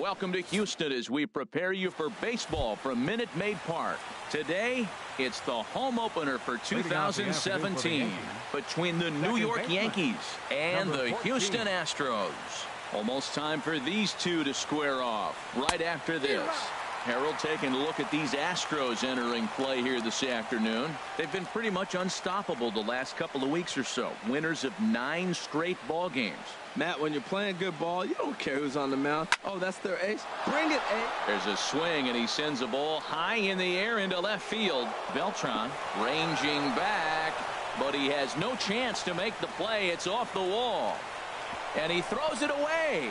Welcome to Houston as we prepare you for baseball from Minute Maid Park. Today, it's the home opener for 2017 between the New York Yankees and the Houston Astros. Almost time for these two to square off right after this. Harold taking a look at these Astros entering play here this afternoon. They've been pretty much unstoppable the last couple of weeks or so. Winners of 9 straight ball games. Matt, when you're playing good ball, you don't care who's on the mound. Oh, that's their ace. Bring it, ace. There's a swing, and he sends a ball high in the air into left field. Beltran ranging back, but he has no chance to make the play. It's off the wall, and he throws it away.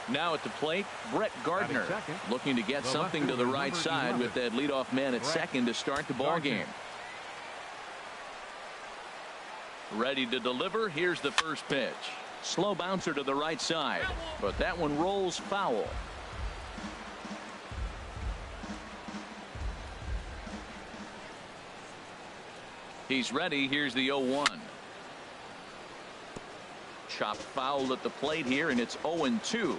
Now at the plate, Brett Gardner looking to get something to the right side with that leadoff man at second to start the ball game. Ready to deliver. Here's the first pitch. Slow bouncer to the right side, but that one rolls foul. He's ready. Here's the 0-1. Chopped foul at the plate here, and it's 0-2.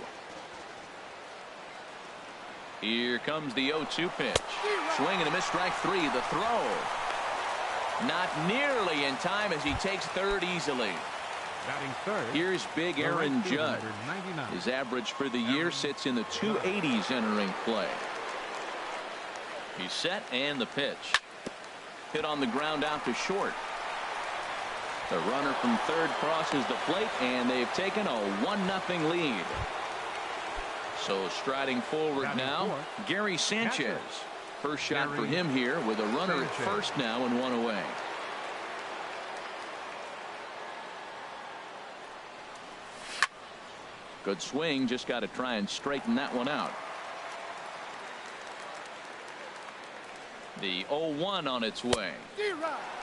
Here comes the 0-2 pitch. Swing and a miss, strike 3. The throw. Not nearly in time as he takes third easily. Here's big Aaron Judge. His average for the year sits in the 280s entering play. He's set, and the pitch. Hit on the ground out to short. The runner from third crosses the plate, and they've taken a 1-0 lead. So striding forward now, Gary Sanchez. First shot for him here with a runner at first now and 1 away. Good swing, just got to try and straighten that one out. The 0-1 on its way.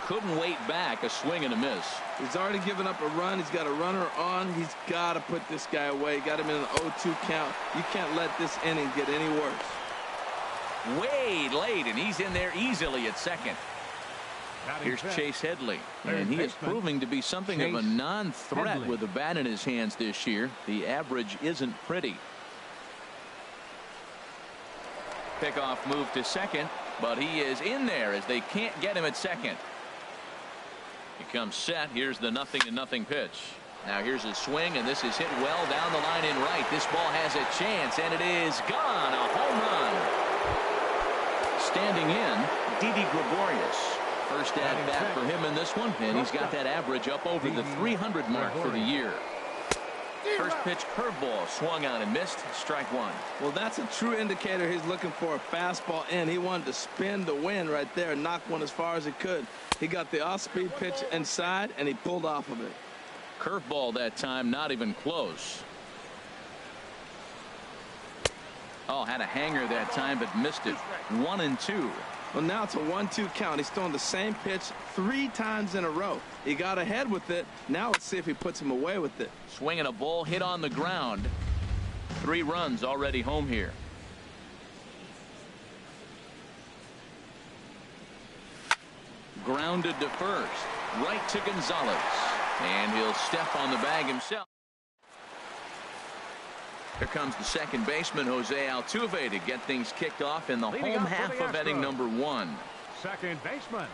Couldn't wait back. A swing and a miss. He's already given up a run. He's got a runner on. He's got to put this guy away. Got him in an 0-2 count. You can't let this inning get any worse. Way late, and he's in there easily at second. Here's Chase Headley, and he is proving to be something of a non-threat with the bat in his hands this year. The average isn't pretty. Pickoff move to second, but he is in there as they can't get him at second. He comes set. Here's the 0-0 pitch. Now here's a swing, and this is hit well down the line in right. This ball has a chance, and it is gone. A home run. Standing in, Didi Gregorius. First at bat for him in this one, and he's got that average up over the 300 mark for the year. First pitch curveball swung on and missed. Strike 1. Well, that's a true indicator. He's looking for a fastball in. He wanted to spin the wind right there, knock one as far as he could. He got the off-speed pitch inside, and he pulled off of it. Curveball that time, not even close. Oh, had a hanger that time, but missed it. 1-2. Well, now it's a 1-2 count. He's throwing the same pitch 3 times in a row. He got ahead with it. Now let's see if he puts him away with it. Swinging a ball hit on the ground. 3 runs already home here. Grounded to first. Right to Gonzalez. And he'll step on the bag himself. Here comes the second baseman, Jose Altuve, to get things kicked off in the home half of inning number 1. Second baseman,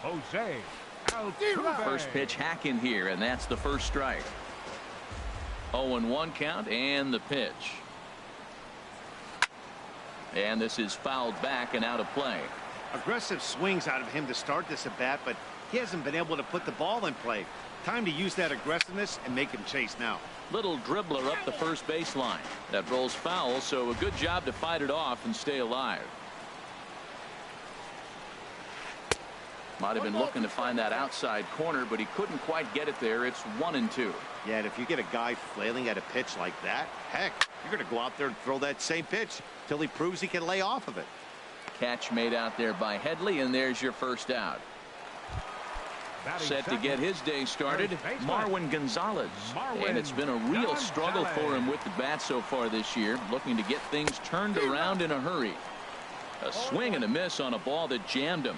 Jose Altuve. First pitch hack in here, and that's the first strike. 0-1 count, and the pitch. And this is fouled back and out of play. Aggressive swings out of him to start this at bat, but he hasn't been able to put the ball in play. Time to use that aggressiveness and make him chase now. Little dribbler up the first baseline. That rolls foul, so a good job to fight it off and stay alive. Might have been looking to find that outside corner, but he couldn't quite get it there. It's 1-2. Yeah, and if you get a guy flailing at a pitch like that, heck, you're going to go out there and throw that same pitch till he proves he can lay off of it. Catch made out there by Headley, and there's your first out. Set to get his day started, Marwin Gonzalez. And it's been a real struggle for him with the bat so far this year, looking to get things turned around in a hurry. A swing and a miss on a ball that jammed him.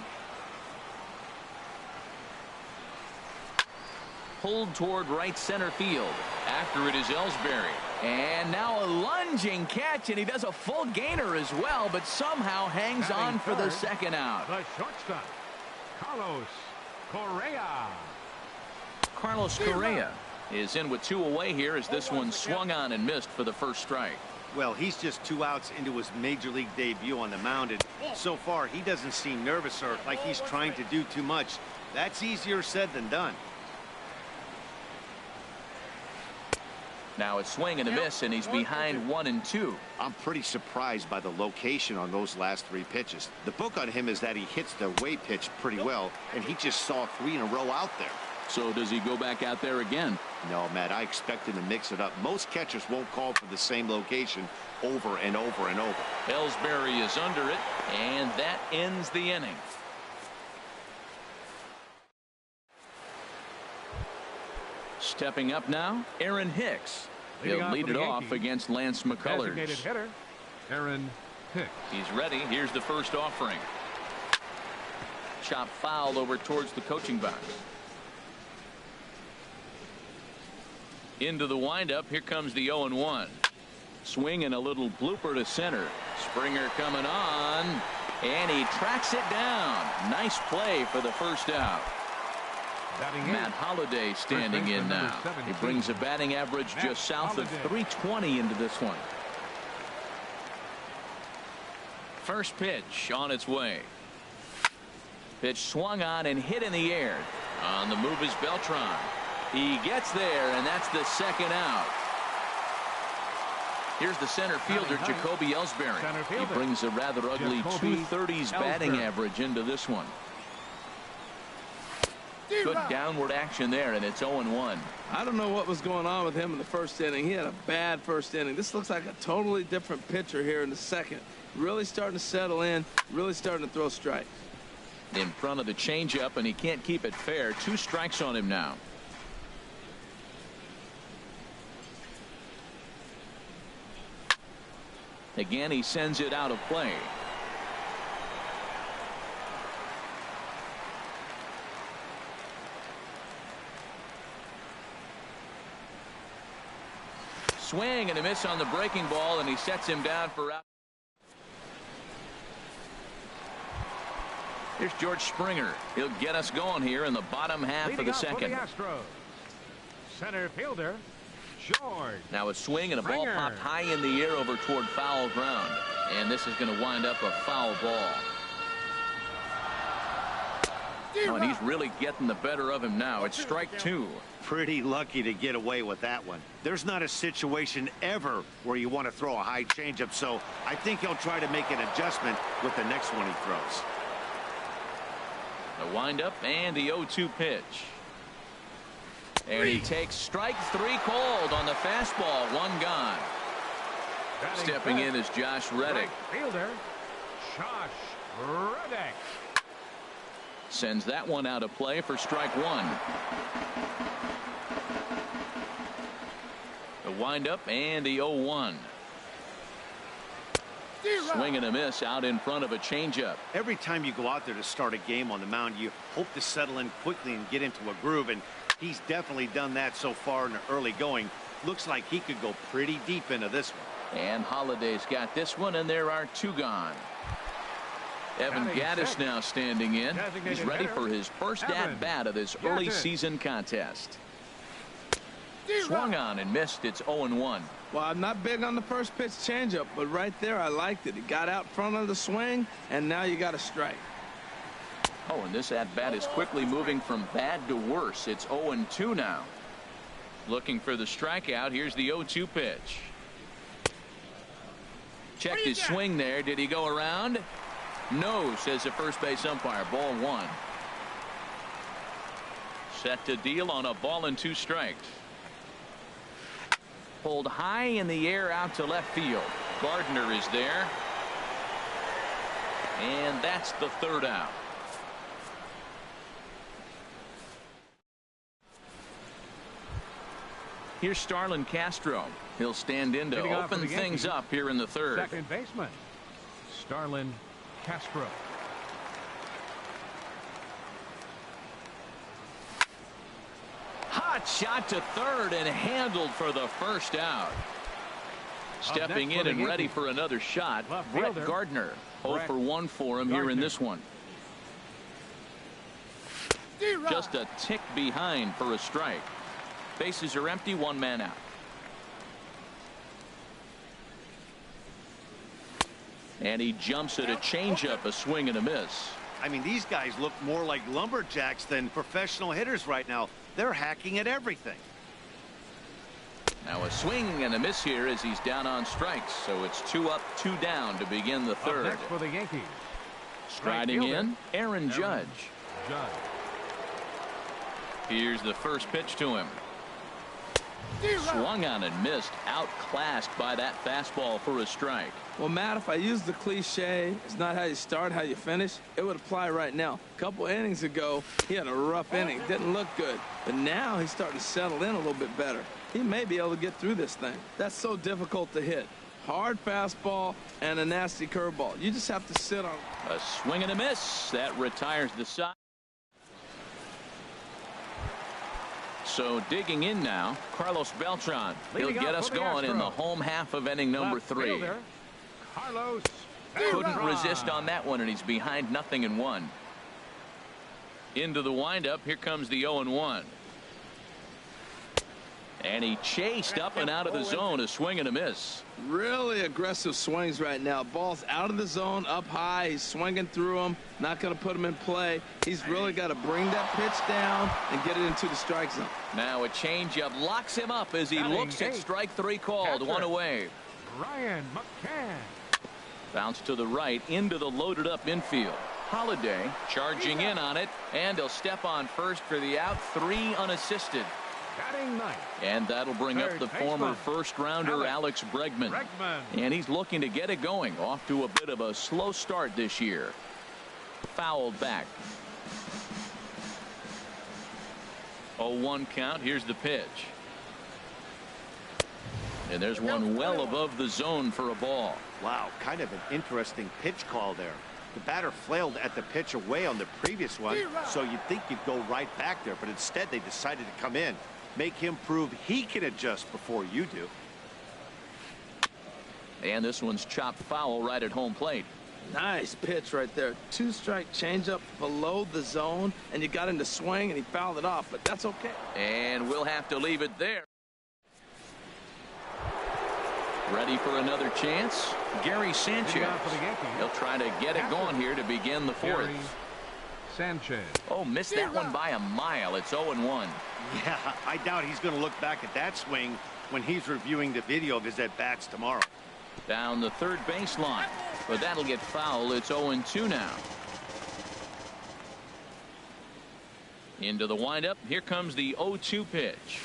pulled toward right center field. After it is Ellsbury. And now a lunging catch, and he does a full gainer as well, but somehow hangs on for the second out. The shortstop, Carlos Correa. Carlos Correa is in with 2 away here as this one swung on and missed for the first strike. Well, he's just 2 outs into his major league debut on the mound, and so far he doesn't seem nervous or like he's trying to do too much. That's easier said than done. Now it's swing and a miss, and he's behind 1-2. I'm pretty surprised by the location on those last 3 pitches. The book on him is that he hits the away pitch pretty well, and he just saw 3 in a row out there. So does he go back out there again? No, Matt, I expect him to mix it up. Most catchers won't call for the same location over and over and over. Ellsbury is under it, and that ends the inning. Stepping up now, Aaron Hicks. He'll lead it off against Lance McCullers. Designated hitter, Aaron Hicks. He's ready. Here's the first offering. Chop foul over towards the coaching box. Into the windup. Here comes the 0-1. Swing and a little blooper to center. Springer coming on, and he tracks it down. Nice play for the first out. Matt Holliday standing in now. He brings a batting average just south of 320 into this one. First pitch on its way. Pitch swung on and hit in the air. On the move is Beltran. He gets there, and that's the second out. Here's the center fielder, Jacoby Ellsbury. He brings a rather ugly 230s batting average into this one. Good downward action there, and it's 0-1. I don't know what was going on with him in the first inning. He had a bad first inning. This looks like a totally different pitcher here in the second. Really starting to settle in, really starting to throw strikes. In front of the changeup, and he can't keep it fair. 2 strikes on him now. Again, he sends it out of play. Swing and a miss on the breaking ball, and he sets him down for out. Here's George Springer. He'll get us going here in the bottom half of the second. The Astros, center fielder George. Now a swing and a ball popped high in the air over toward foul ground, and this is going to wind up a foul ball. Oh, and he's really getting the better of him now. It's strike 2. Pretty lucky to get away with that one. There's not a situation ever where you want to throw a high changeup, so I think he'll try to make an adjustment with the next one he throws. The windup and the 0-2 pitch. And he takes strike 3 cold on the fastball. 1 gone. Stepping in is Josh Reddick. Fielder Josh Reddick. Sends that one out of play for strike 1. The windup and the 0-1. Swing and a miss out in front of a changeup. Every time you go out there to start a game on the mound, you hope to settle in quickly and get into a groove, and he's definitely done that so far in the early going. Looks like he could go pretty deep into this one. And Holliday's got this one, and there are 2 gone. Evan Gaddis now standing in. He's ready for his first at-bat of this early season contest. Swung on and missed. It's 0-1. Well, I'm not big on the first pitch changeup, but right there I liked it. He got out front of the swing, and now you got a strike. Oh, and this at-bat is quickly moving from bad to worse. It's 0-2 now. Looking for the strikeout. Here's the 0-2 pitch. Checked his swing there. Did he go around? No, says the first base umpire. Ball 1. Set to deal on a ball and 2 strikes. Pulled high in the air out to left field. Gardner is there. And that's the 3rd out. Here's Starlin Castro. He'll stand in to open things up here in the 3rd. Second baseman Starlin Castro. High Hot shot to third and handled for the first out. Stepping in and ready for another shot, Brett Gardner. 0 for 1 for him here in this one. Just a tick behind for a strike. Bases are empty, 1 man out. And he jumps at a changeup, a swing and a miss. I mean, these guys look more like lumberjacks than professional hitters right now. They're hacking at everything. Now a swing and a miss here as he's down on strikes. So it's 2 up, 2 down to begin the third. Next for the Yankees. Striding in, Aaron Judge. Here's the first pitch to him. Swung on and missed. Outclassed by that fastball for a strike. Well, Matt, if I use the cliche, it's not how you start, how you finish, it would apply right now. A couple innings ago, he had a rough inning. Didn't look good. But now he's starting to settle in a little bit better. He may be able to get through this thing. That's so difficult to hit. Hard fastball and a nasty curveball. You just have to sit on a swing and a miss. That retires the side. So digging in now, Carlos Beltran. He'll get us going in the home half of inning number 3. Carlos couldn't resist on that one, and he's behind 0-1. Into the windup. Here comes the 0-1. And he chased up and out of the zone. A swing and a miss. Really aggressive swings right now. Ball's out of the zone, up high. He's swinging through them. Not going to put him in play. He's really got to bring that pitch down and get it into the strike zone. Now a changeup locks him up as he looks at strike 3 called. 1 away. Ryan McCann. Bounce to the right into the loaded up infield. Holiday charging in on it, and he'll step on first for the out. 3 unassisted. Batting ninth. And that'll bring up the former first-rounder Alex Bregman. And he's looking to get it going. Off to a bit of a slow start this year. Fouled back. 0-1 count. Here's the pitch. And there's one well above the zone for a ball. Wow, kind of an interesting pitch call there. The batter flailed at the pitch away on the previous one, so you'd think you'd go right back there, but instead they decided to come in. Make him prove he can adjust before you do. And this one's chopped foul right at home plate. Nice pitch right there. 2-strike changeup below the zone, and you got him to swing, and he fouled it off, but that's okay. And we'll have to leave it there. Ready for another chance? Gary Sanchez. He'll try to get it going here to begin the 4th. Sanchez. Oh, missed that one by a mile. It's 0-1. Yeah, I doubt he's going to look back at that swing when he's reviewing the video of his at-bats tomorrow. Down the third baseline, but that'll get foul. It's 0-2 now. Into the windup. Here comes the 0-2 pitch.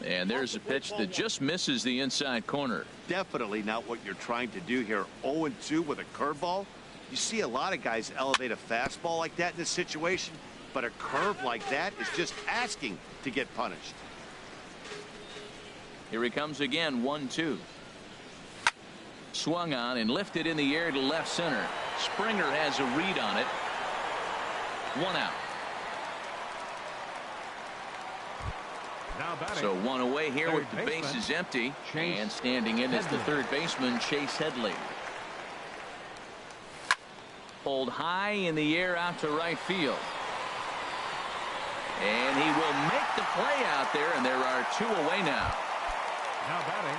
And there's a pitch that just misses the inside corner. Definitely not what you're trying to do here. 0-2 with a curveball. You see a lot of guys elevate a fastball like that in this situation, but a curve like that is just asking to get punished. Here he comes again. 1-2. Swung on and lifted in the air to left center. Springer has a read on it. 1 out. So 1 away here with the bases empty. And standing in is the third baseman, Chase Headley. Pulled high in the air out to right field. And he will make the play out there, and there are 2 away now.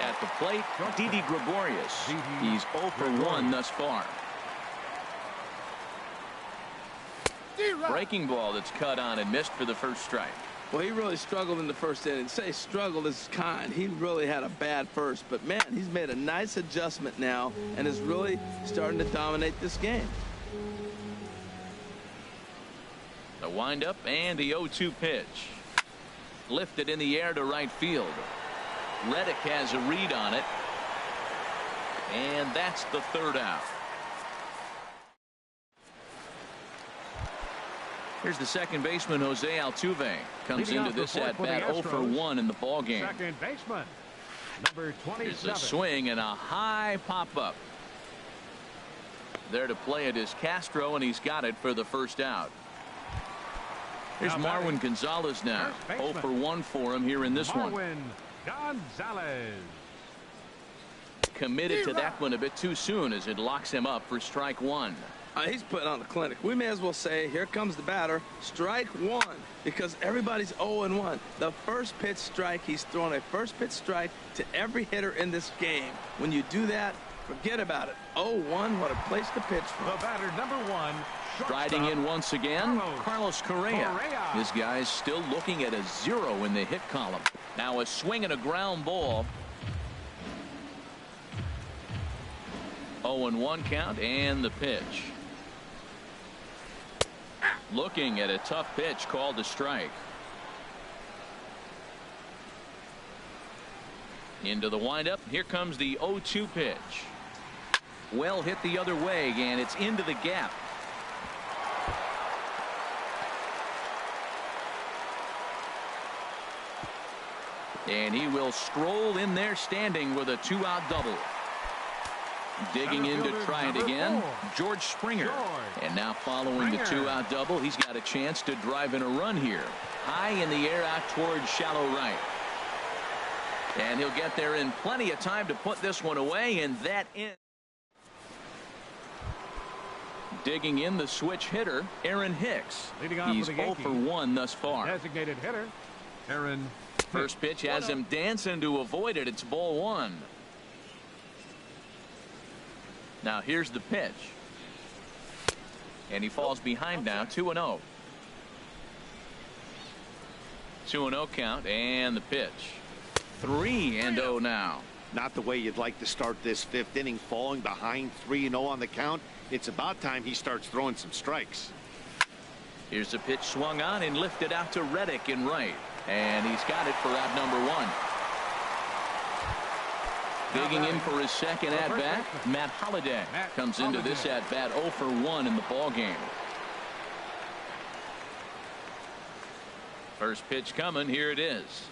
At the plate, Didi Gregorius. He's 0 for 1 thus far. Breaking ball that's cut on and missed for the first strike. Well, he really struggled in the first inning. Say struggled is kind. He really had a bad first. But, man, he's made a nice adjustment now and is really starting to dominate this game. The windup and the 0-2 pitch. Lifted in the air to right field. Reddick has a read on it. And that's the third out. Here's the second baseman, Jose Altuve. Comes into this at bat 0 for 1 in the ball game. Second baseman, number 27. Here's a swing and a high pop up. There to play it is Castro, and he's got it for the first out. Here's Marwin Gonzalez now. 0 for 1 for him here in this one. Marwin Gonzalez. Committed to that one a bit too soon as it locks him up for strike one. He's putting on a clinic. We may as well say, here comes the batter, strike one, because everybody's 0-1. The first pitch strike, he's throwing a first pitch strike to every hitter in this game. When you do that, forget about it. 0-1, what a place to pitch from. The batter, number 1. Striding in once again, Carlos Correa. This guy's still looking at a 0 in the hit column. Now a swing and a ground ball. 0-1 count and the pitch. Looking at a tough pitch called a strike. Into the windup. Here comes the 0-2 pitch. Well hit the other way, and it's into the gap. And he will stroll in there standing with a 2-out double. Digging in to try it again, George Springer. And now following the 2-out double, he's got a chance to drive in a run here. High in the air out towards shallow right. And he'll get there in plenty of time to put this one away, and that in. Digging in the switch hitter, Aaron Hicks. He's 0 for 1 thus far. Designated hitter, Aaron. First pitch has him dancing to avoid it. It's ball 1. Now here's the pitch. And he falls behind now, 2-0. 2-0 count and the pitch. 3-0 now. Not the way you'd like to start this fifth inning, falling behind 3-0 on the count. It's about time he starts throwing some strikes. Here's a pitch swung on and lifted out to Reddick in right. And he's got it for out number 1. Digging in for his second at-bat, Matt Holliday comes into this at-bat 0 for 1 in the ballgame. First pitch coming. Here it is.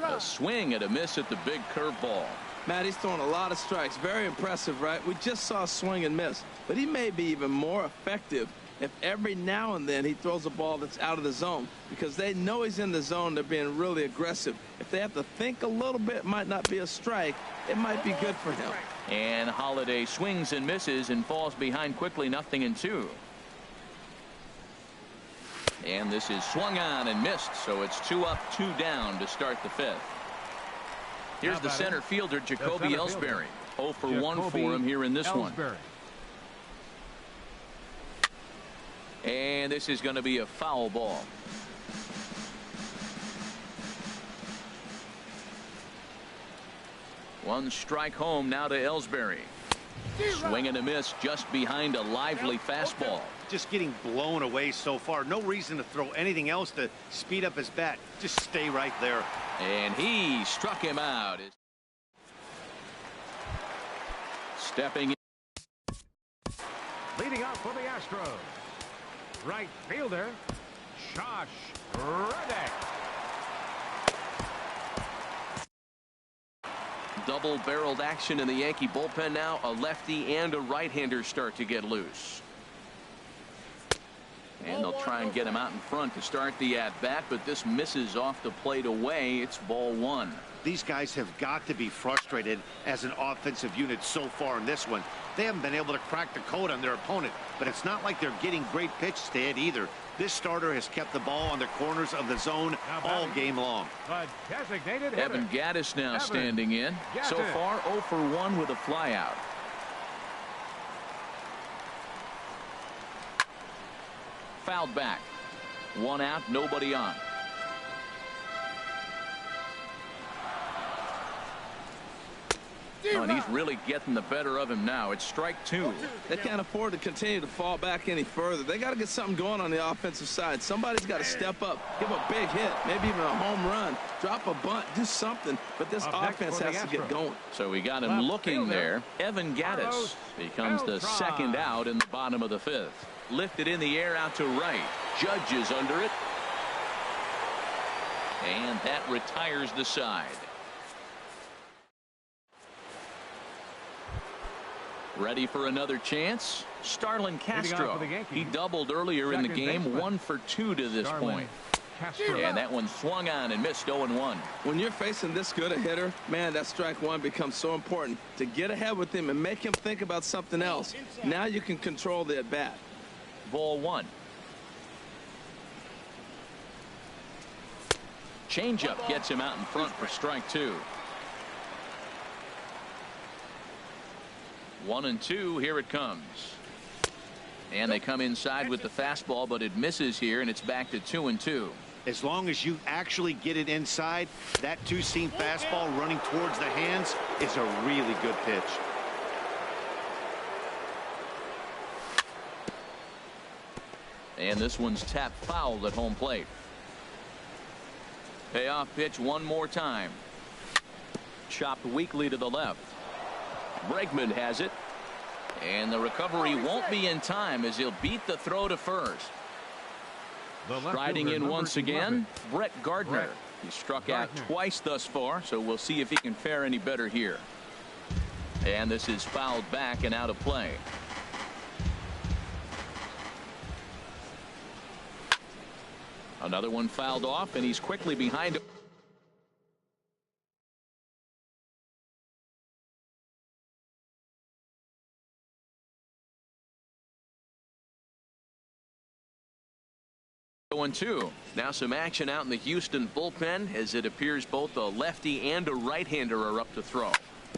A swing and a miss at the big curveball. Matt, he's throwing a lot of strikes. Very impressive, right? We just saw a swing and miss. But he may be even more effective if every now and then he throws a ball that's out of the zone, because they know he's in the zone. They're being really aggressive. If they have to think a little bit, it might not be a strike. It might be good for him. And Holliday swings and misses and falls behind quickly, 0-2. And this is swung on and missed, so it's 2 up, 2 down to start the fifth. Here's the center fielder, Jacoby Ellsbury. 0 for 1 for him here in this one. And this is going to be a foul ball. One strike home now to Ellsbury. Swing and a miss just behind a lively fastball. Just getting blown away so far. No reason to throw anything else to speed up his bat. Just stay right there. And he struck him out. Stepping in. Leading off for the Astros, right fielder, Josh Reddick. Double-barreled action in the Yankee bullpen now. A lefty and a right-hander start to get loose. And they'll try and get him out in front to start the at-bat, but this misses off the plate away. It's ball 1. These guys have got to be frustrated as an offensive unit so far in this one. They haven't been able to crack the code on their opponent, but it's not like they're getting great pitches to hit either. This starter has kept the ball on the corners of the zone all game long. Evan Gattis now standing in. So far 0 for 1 with a flyout. Fouled back. 1 out, nobody on. Oh, and he's really getting the better of him now. It's strike 2. They can't afford to continue to fall back any further. They got to get something going on the offensive side. Somebody's got to step up, give a big hit, maybe even a home run, drop a bunt, do something. But this offense has to get going. So we got him looking there. Evan Gattis becomes the second out in the bottom of the 5th. Lifted in the air out to right. Judge is under it. And that retires the side. Ready for another chance? Starlin Leading off Castro. for the Yankees. He doubled earlier in the Second game, baseman. 1 for 2 to this Starlin point. Castro. And that one swung on and missed 0-1. When you're facing this good a hitter, man, that strike one becomes so important to get ahead with him and make him think about something else. Now you can control the at bat. Ball 1. Changeup gets him out in front for strike 2. 1-2. Here it comes. And they come inside with the fastball, but it misses here, and it's back to 2-2. As long as you actually get it inside, that two-seam fastball running towards the hands is a really good pitch. And this one's tapped foul at home plate. Payoff pitch one more time. Chopped weakly to the left. Bregman has it. And the recovery won't be in time as he'll beat the throw to first. Striding in once again, Brett Gardner. He struck out twice thus far, so we'll see if he can fare any better here. And this is fouled back and out of play. Another one fouled off, and he's quickly behind him. Two. Now some action out in the Houston bullpen as it appears both a lefty and a right-hander are up to throw.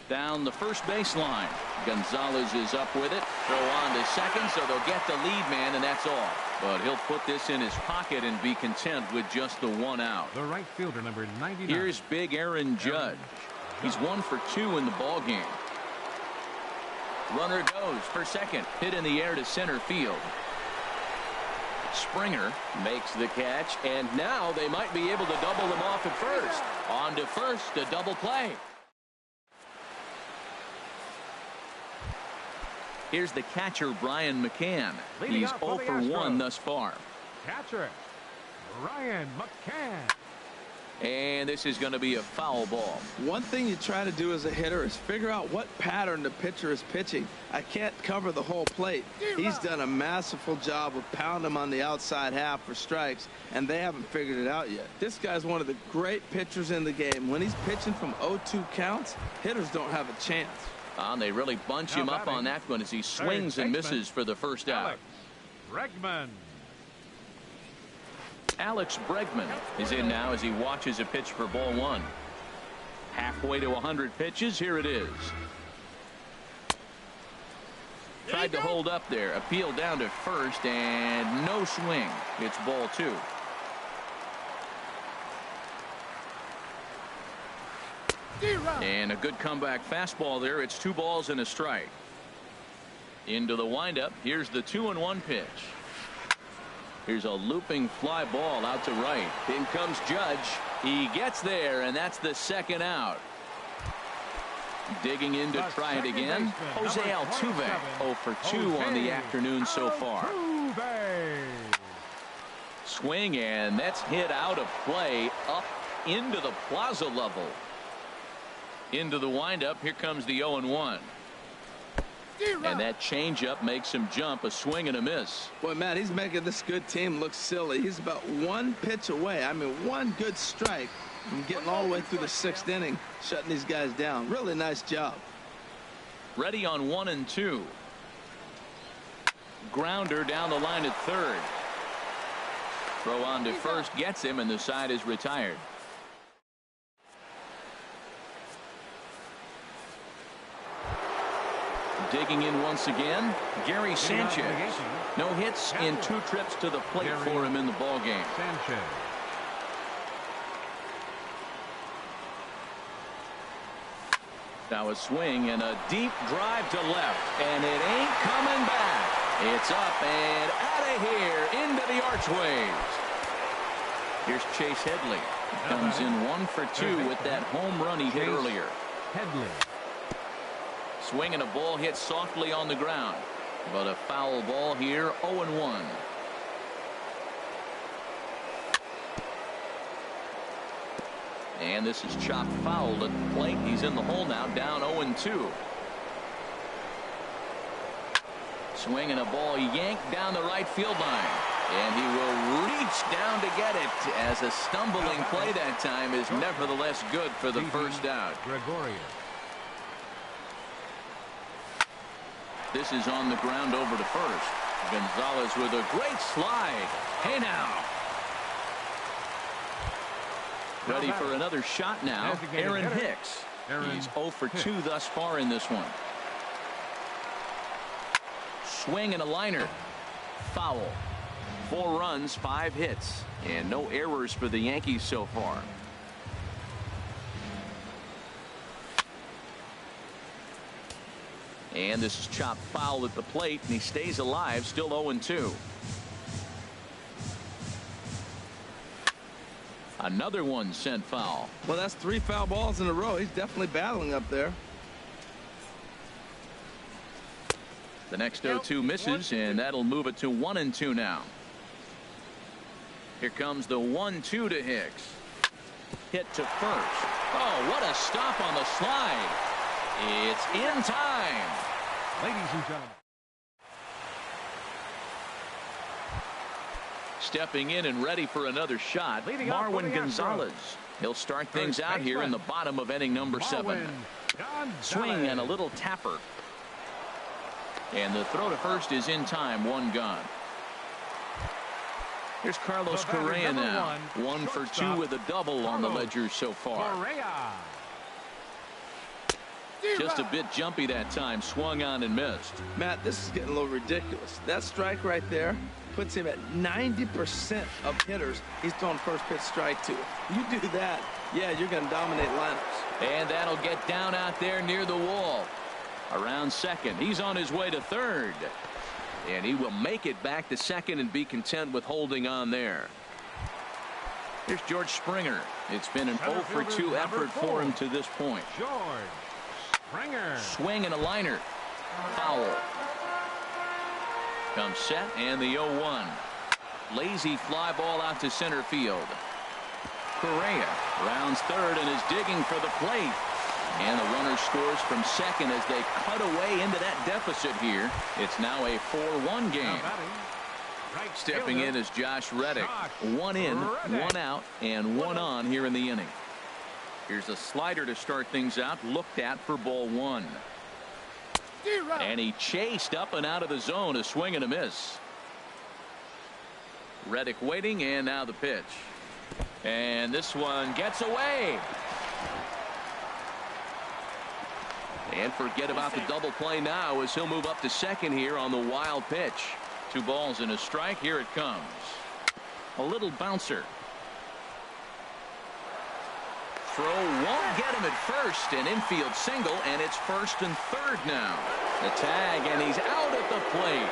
Down the first baseline. Gonzalez is up with it. Throw on to second, so they'll get the lead man, and that's all. But he'll put this in his pocket and be content with just the one out. The right fielder, number 99. Here's big Aaron Judge. He's 1 for 2 in the ball game. Runner goes for second. Hit in the air to center field. Springer makes the catch, and now they might be able to double them off at first. On to first, a double play. Here's the catcher, Brian McCann. Leading He's off 0 for the for 1 Astros. thus far. Catcher, Ryan McCann. And this is going to be a foul ball. One thing you try to do as a hitter is figure out what pattern the pitcher is pitching. I can't cover the whole plate. He's done a masterful job of pounding him on the outside half for strikes, and they haven't figured it out yet. This guy's one of the great pitchers in the game. When he's pitching from 0-2 counts, hitters don't have a chance. And they really bunch him up on that one as he swings and misses for the first out. Bregman. Alex Bregman is in now as he watches a pitch for ball 1. Halfway to 100 pitches. Here it is. Tried to hold up there. Appeal down to first, and no swing. It's ball 2. And a good comeback fastball there. It's 2 balls and a strike. Into the windup. Here's the 2-1 pitch. Here's a looping fly ball out to right. In comes Judge. He gets there, and that's the second out. Digging in to try it again. Jose Altuve 0 for 2 on the afternoon so far. Swing, and that's hit out of play up into the plaza level. Into the windup. Here comes the 0-1. And that changeup makes him jump. A swing and a miss. Boy, Matt, he's making this good team look silly. He's about 1 pitch away. I mean, 1 good strike from getting all the way through the 6th inning, shutting these guys down. Really nice job. Ready on 1 and 2. Grounder down the line at third. Throw on to first gets him, and the side is retired. Digging in once again, Gary Sanchez. No hits in 2 trips to the plate for him in the ball game. Sanchez. Now a swing and a deep drive to left, and it ain't coming back. It's up and out of here into the archways. Here's Chase Headley. He comes in 1 for 2 with that home run he hit earlier. Headley. Swing and a ball hit softly on the ground, but a foul ball here. 0-1. And this is chopped foul at the plate. He's in the hole now, down 0-2. Swinging a ball yanked down the right field line. And he will reach down to get it, as a stumbling play that time is nevertheless good for the first out. This is on the ground over to first. Gonzalez with a great slide. Hey now. Ready for another shot now. Aaron Hicks. He's 0 for 2 thus far in this one. Swing and a liner. Foul. 4 runs, 5 hits, and no errors for the Yankees so far. And this is chopped foul at the plate, and he stays alive, still 0-2. Another one sent foul. Well, that's 3 foul balls in a row. He's definitely battling up there. The next 0-2 misses, and that'll move it to 1-2 now. Here comes the 1-2 to Hicks. Hit to first. Oh, what a stop on the slide. It's in time. Ladies and gentlemen. Stepping in and ready for another shot, Marwin Gonzalez. He'll start things out here in the bottom of inning number 7. Swing and a little tapper. And the throw to first is in time, 1 gone. Here's Carlos Correa now. 1 for 2 with a double on the ledger so far. Just a bit jumpy that time. Swung on and missed. Matt, this is getting a little ridiculous. That strike right there puts him at 90% of hitters he's throwing first pitch strike to. You do that, yeah, you're going to dominate lineups. And that'll get down out there near the wall. Around second. He's on his way to third. And he will make it back to second and be content with holding on there. Here's George Springer. It's been an 0 for 2 effort for him to this point. George Springer. Swing and a liner. Foul. Comes set and the 0-1. Lazy fly ball out to center field. Correa rounds third and is digging for the plate. And the runner scores from second as they cut away into that deficit here. It's now a 4-1 game. Stepping in is Josh Reddick. 1 in, 1 out, and 1 on here in the inning. Here's a slider to start things out. Looked at for ball 1. And he chased up and out of the zone. A swing and a miss. Reddick waiting, and now the pitch. And this one gets away. And forget about the double play now as he'll move up to second here on the wild pitch. 2 balls and a strike. Here it comes. A little bouncer. Throw won't get him at first. An infield single, and it's first and third now. The tag, and he's out at the plate.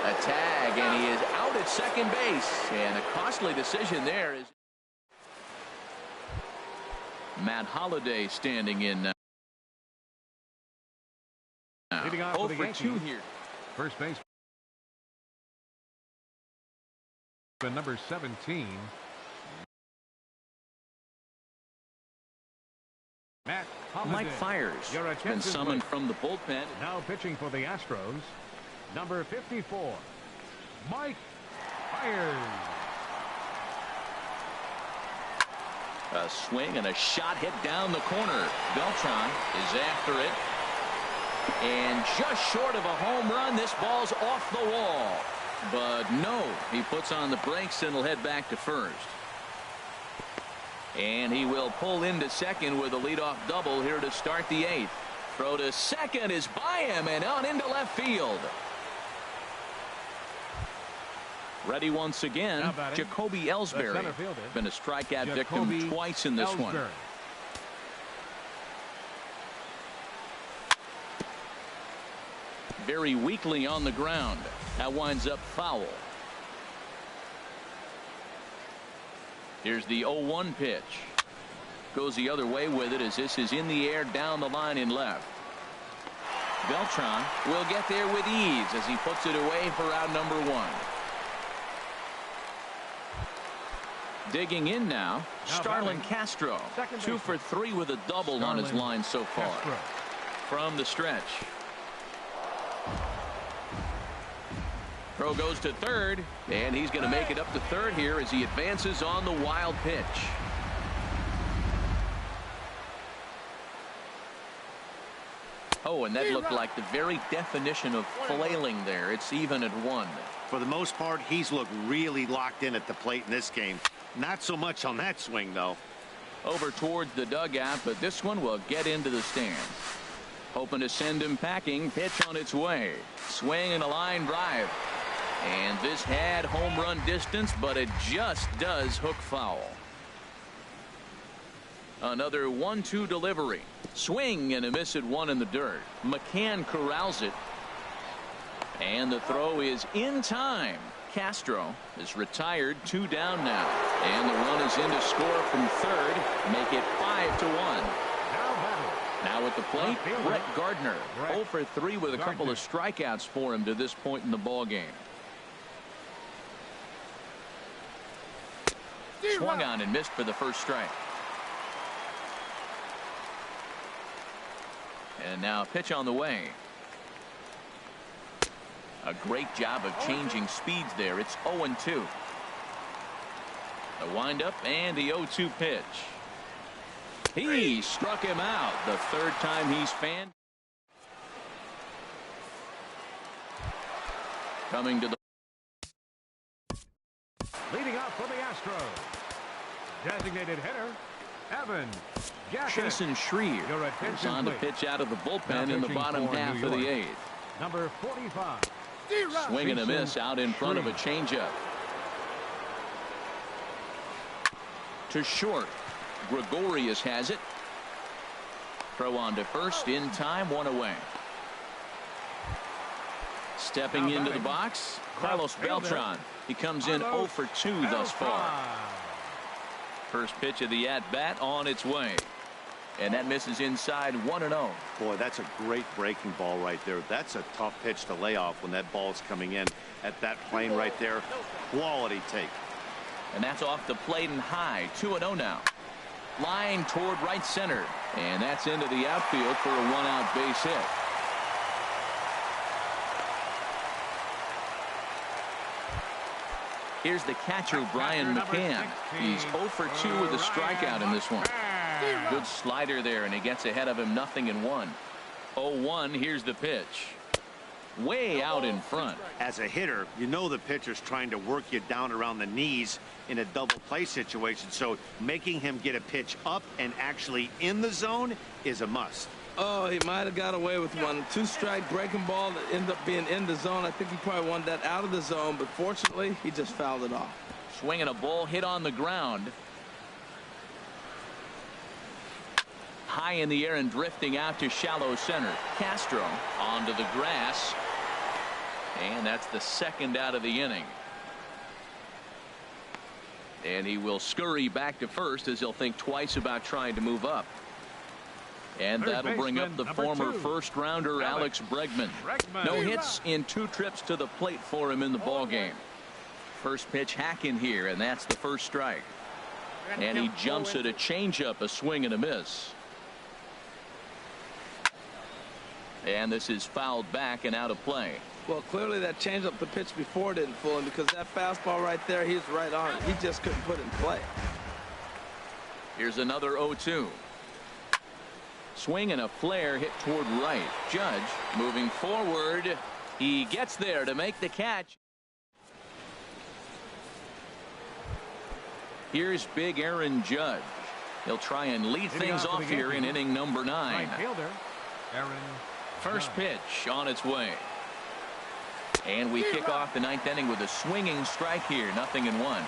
A tag, and he is out at second base. And a costly decision there is Matt Holliday standing in now. 0 for 2 here. First base. Number 17. Matt Holliday. Mike Fiers been summoned from the bullpen. Now pitching for the Astros. Number 54. Mike Fiers. A swing and a shot hit down the corner. Beltran is after it. And just short of a home run, this ball's off the wall. But no, he puts on the brakes and will head back to first. And he will pull into second with a leadoff double here to start the 8th. Throw to second is by him and on into left field. Ready once again, Jacoby Ellsbury. Been a strikeout victim twice in this one. Very weakly on the ground. That winds up foul. Here's the 0-1 pitch. Goes the other way with it as this is in the air down the line in left. Beltran will get there with ease as he puts it away for out number 1. Digging in now, Starlin Castro. 2 for 3 with a double on his line so far. From the stretch. Throw goes to third, and he's going to make it up to third here as he advances on the wild pitch. Oh, and that looked like the very definition of flailing there. It's even at 1. For the most part, he's looked really locked in at the plate in this game. Not so much on that swing, though. Over towards the dugout, but this one will get into the stands. Hoping to send him packing. Pitch on its way. Swing and a line drive. And this had home run distance, but it just does hook foul. Another 1-2 delivery. Swing and a miss at 1 in the dirt. McCann corrals it. And the throw is in time. Castro is retired. 2 down now. And the run is in to score from third. Make it 5-1. Now at the plate, Brett Gardner. 0 for 3 with a couple of strikeouts for him to this point in the ball game. Swung on and missed for the first strike. And now pitch on the way. A great job of changing speeds there. It's 0-2. The windup and the 0-2 pitch. He struck him out the third time he's fanned. Coming to the Leading off for the Astros, designated hitter, Evan Jason Shreve is on the pitch out of the bullpen in the bottom half of the 8th. Number 45. Swing and a miss out in front of a changeup. To short. Gregorius has it. Throw on to first in time. 1 away. Stepping into the box, Carlos Beltran. He comes in 0 for 2 thus far. First pitch of the at-bat on its way. And that misses inside 1-0. Boy, that's a great breaking ball right there. That's a tough pitch to lay off when that ball's coming in at that plane right there. Quality take. And that's off the plate and high. 2-0 now. Line toward right center. And that's into the outfield for a 1-out base hit. Here's the catcher, Brian McCann. He's 0 for 2 with a strikeout in this one. Good slider there, and he gets ahead of him. 0-1. 0-1. Here's the pitch. Way out in front. As a hitter, you know the pitcher's trying to work you down around the knees in a double play situation, so making him get a pitch up and actually in the zone is a must. Oh, he might have got away with one. 2-strike breaking ball that ended up being in the zone. I think he probably wanted that out of the zone, but fortunately, he just fouled it off. Swinging a ball hit on the ground. High in the air and drifting out to shallow center. Castro onto the grass. And that's the second out of the inning. And he will scurry back to first as he'll think twice about trying to move up. And that'll bring up the former first-rounder Alex Bregman. No hits in 2 trips to the plate for him in the ballgame. First pitch hacking here, and that's the first strike. And he jumps at a changeup, a swing and a miss. And this is fouled back and out of play. Well, clearly that changeup the pitch before didn't fool him, because that fastball right there, he's right on it. He just couldn't put it in play. Here's another 0-2. Swing and a flare hit toward right. Judge moving forward. He gets there to make the catch. Here's big Aaron Judge. He'll try and lead things off here in inning number 9. First pitch on its way. And we kick off the 9th inning with a swinging strike here. 0-1.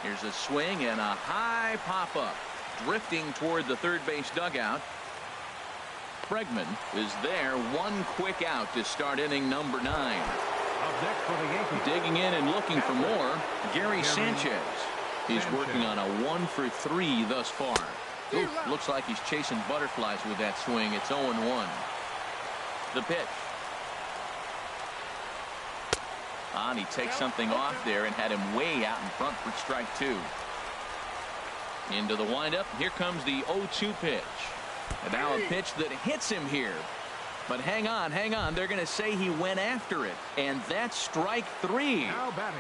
Here's a swing and a high pop-up. Drifting toward the third base dugout. Bregman is there. 1 quick out to start inning number 9. Up next for the Yankees. Digging in and looking for more, Gary Sanchez. He's working on a 1 for 3 thus far. Ooh, looks like he's chasing butterflies with that swing. It's 0-1. The pitch. And he takes something off there and had him way out in front for strike 2. Into the windup. Here comes the 0-2 pitch. And now a pitch that hits him here. But hang on. They're going to say he went after it. And that's strike 3. Now batting.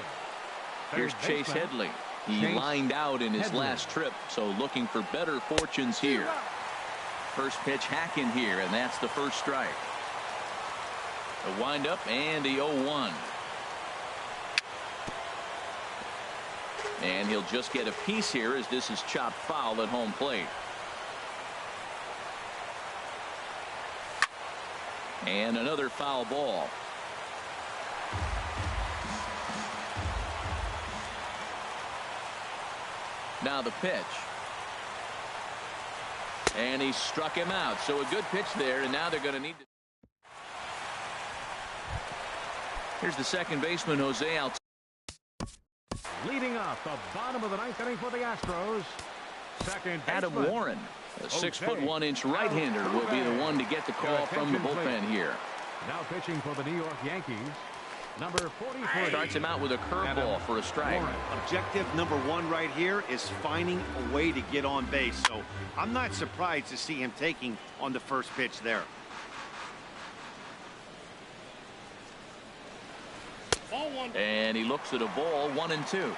Here's Chase Headley. He lined out in his last trip, so looking for better fortunes here. First pitch hacking here, and that's the first strike. The windup and the 0-1. And he'll just get a piece here as this is chopped foul at home plate. And another foul ball. Now the pitch. And he struck him out. So a good pitch there, and now they're going to need to. Here's the second baseman, Jose Altuve. Leading off the bottom of the ninth inning for the Astros. Second baseman, Adam Warren, a 6'1" right-hander, will be the one to get the call from the bullpen here. Now pitching for the New York Yankees, number 43. Starts him out with a curveball for a strike. Objective number 1 right here is finding a way to get on base. So I'm not surprised to see him taking on the first pitch there. And he looks at a ball, 1-2.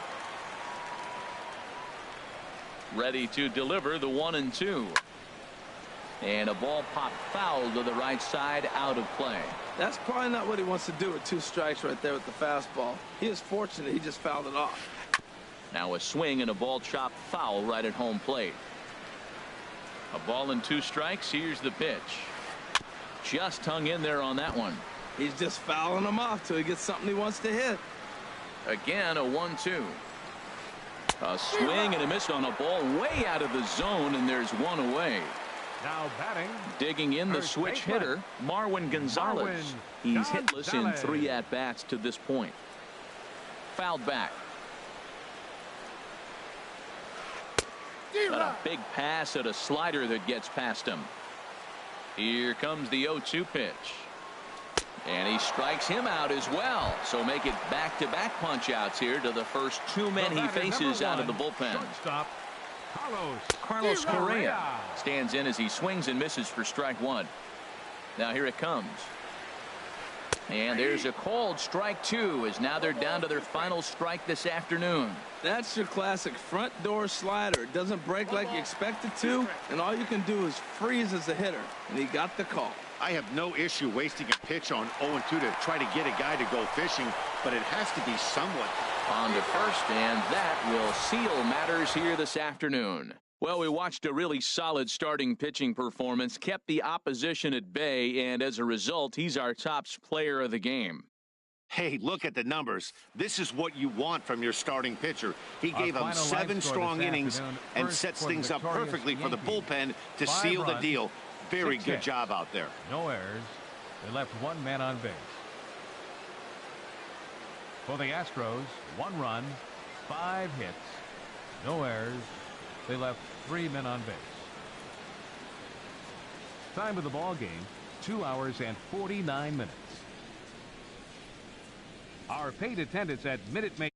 Ready to deliver the 1-2. And a ball popped foul to the right side, out of play. That's probably not what he wants to do with 2 strikes right there with the fastball. He is fortunate he just fouled it off. Now a swing and a ball chopped foul right at home plate. A ball and 2 strikes. Here's the pitch. Just hung in there on that one. He's just fouling them off till he gets something he wants to hit. Again, a 1-2. A swing and a miss on a ball way out of the zone, and there's one away. Now batting. Digging in the switch hitter, Marwin Gonzalez. He's hitless in 3 at-bats to this point. Fouled back. Got a big pass at a slider that gets past him. Here comes the 0-2 pitch. And he strikes him out as well. So make it back-to-back punch-outs here to the first 2 men he faces out of the bullpen. Shortstop, Carlos Correa stands in as he swings and misses for strike 1. Now here it comes. And there's a called strike 2 as now they're down to their final strike this afternoon. That's your classic front door slider. It doesn't break like you expect it to, and all you can do is freeze as a hitter. And he got the call. I have no issue wasting a pitch on 0-2 to try to get a guy to go fishing, but it has to be somewhat. On to first, and that will seal matters here this afternoon. Well, we watched a really solid starting pitching performance, kept the opposition at bay, and as a result, he's our top player of the game. Hey, look at the numbers. This is what you want from your starting pitcher. He gave them 7 strong innings and sets things up perfectly for the bullpen to seal the deal. Very good job out there. No errors. They left 1 man on base. For the Astros, 1 run, 5 hits, no errors. They left 3 men on base. Time of the ball game, 2 hours and 49 minutes. Our paid attendance at Minute Maid.